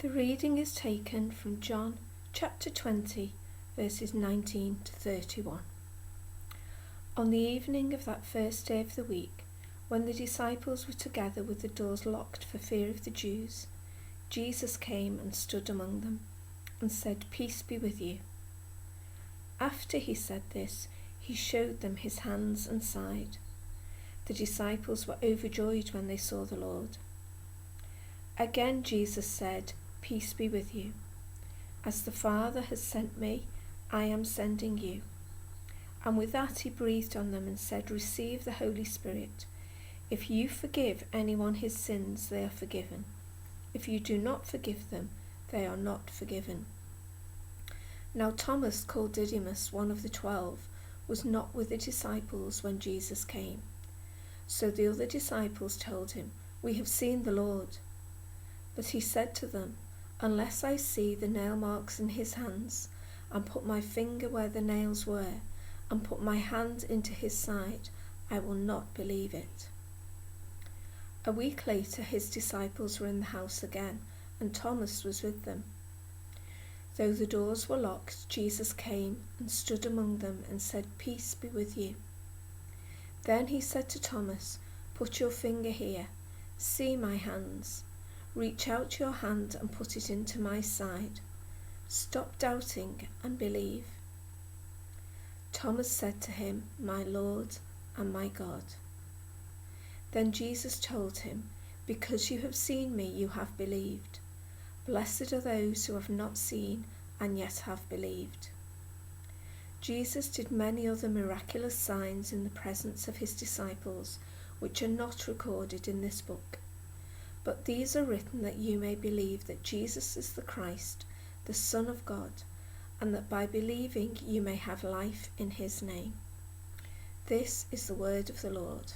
The reading is taken from John chapter 20, verses 19 to 31. On the evening of that first day of the week, when the disciples were together with the doors locked for fear of the Jews, Jesus came and stood among them and said, "Peace be with you." After he said this, he showed them his hands and side. The disciples were overjoyed when they saw the Lord. Again Jesus said, "Peace be with you. As the Father has sent me, I am sending you." And with that he breathed on them and said, "Receive the Holy Spirit. If you forgive anyone his sins, they are forgiven. If you do not forgive them, they are not forgiven." Now Thomas, called Didymus, one of the 12, was not with the disciples when Jesus came. So the other disciples told him, "We have seen the Lord." But he said to them, "Unless I see the nail marks in his hands, and put my finger where the nails were, and put my hand into his side, I will not believe it." A week later his disciples were in the house again, and Thomas was with them. Though the doors were locked, Jesus came and stood among them and said, "Peace be with you." Then he said to Thomas, "Put your finger here. See my hands. Reach out your hand and put it into my side. Stop doubting and believe." Thomas said to him, "My Lord and my God." Then Jesus told him, "Because you have seen me, you have believed. Blessed are those who have not seen and yet have believed." Jesus did many other miraculous signs in the presence of his disciples, which are not recorded in this book. But these are written that you may believe that Jesus is the Christ, the Son of God, and that by believing you may have life in his name. This is the word of the Lord.